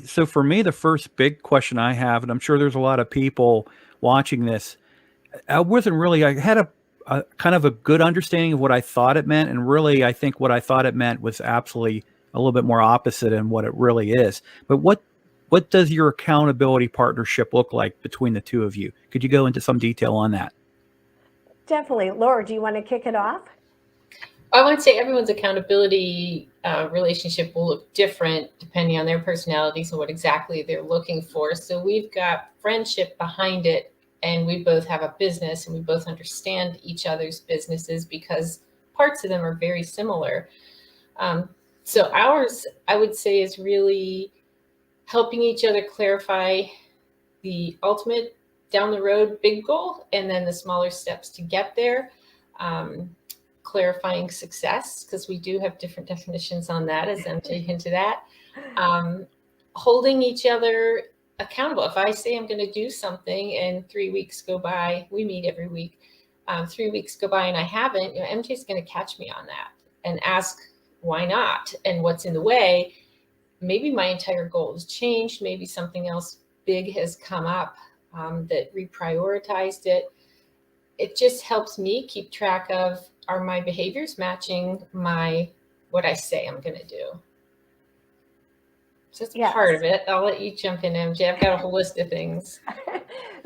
So for me, the first big question I have, and I'm sure there's a lot of people watching this, I wasn't really, I had a kind of a good understanding of what I thought it meant. And really, I think what I thought it meant was absolutely a little bit more opposite than what it really is. But what does your accountability partnership look like between the two of you? Could you go into some detail on that? Definitely. Laura, do you want to kick it off? I would say everyone's accountability relationship will look different depending on their personalities and what exactly they're looking for. So we've got friendship behind it, and we both have a business and we both understand each other's businesses because parts of them are very similar. So ours, I would say, is really helping each other clarify the ultimate down the road big goal and then the smaller steps to get there. Um, Clarifying success, because we do have different definitions on that, as MJ hinted at. Um, Holding each other accountable. If I say I'm going to do something and 3 weeks go by, we meet every week. 3 weeks go by and I haven't, MJ's going to catch me on that and ask why not and what's in the way. Maybe my entire goal has changed. Maybe something else big has come up that reprioritized it. It just helps me keep track of, are my behaviors matching my what I say I'm going to do. So that's part of it. I'll let you jump in, MJ. I've got a whole list of things.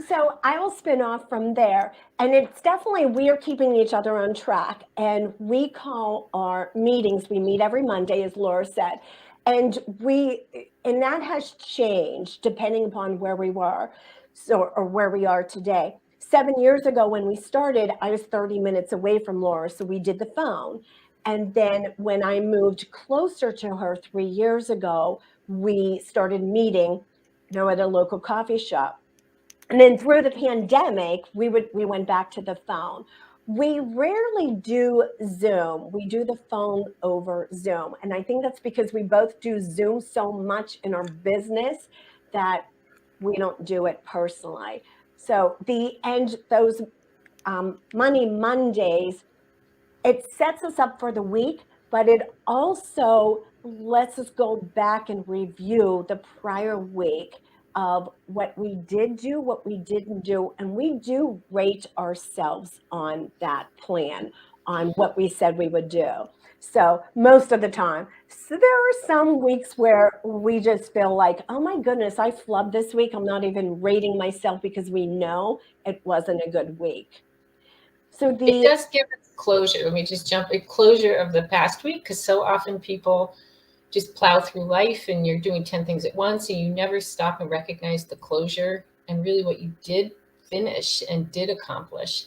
So I will spin off from there. And it's definitely, we are keeping each other on track. And we call our meetings, we meet every Monday, as Laura said. And that has changed depending upon where we were, or where we are today. 7 years ago when we started, I was 30 minutes away from Laura, so we did the phone. And then when I moved closer to her 3 years ago, we started meeting, at a local coffee shop. And then through the pandemic, we went back to the phone. We rarely do Zoom. We do the phone over Zoom. And I think that's because we both do Zoom so much in our business that we don't do it personally. So those Money Mondays, it sets us up for the week, but it also lets us go back and review the prior week of what we did do, what we didn't do, and we do rate ourselves on that plan, on what we said we would do. So most of the time. So there are some weeks where we just feel like, oh my goodness, I flubbed this week. I'm not even rating myself because we know it wasn't a good week. So it does give us closure. Let me just jump in, closure of the past week, because so often people just plow through life and you're doing 10 things at once and you never stop and recognize the closure and really what you did finish and did accomplish.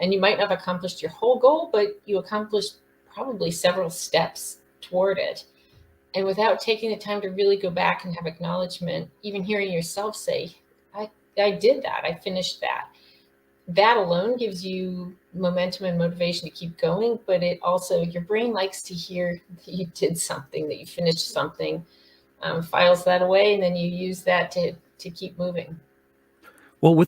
And you might not have accomplished your whole goal, but you accomplished probably several steps toward it. And without taking the time to really go back and have acknowledgement, even hearing yourself say, I did that, I finished that. That alone gives you momentum and motivation to keep going, but it also, your brain likes to hear that you did something, that you finished something, files that away, and then you use that to keep moving.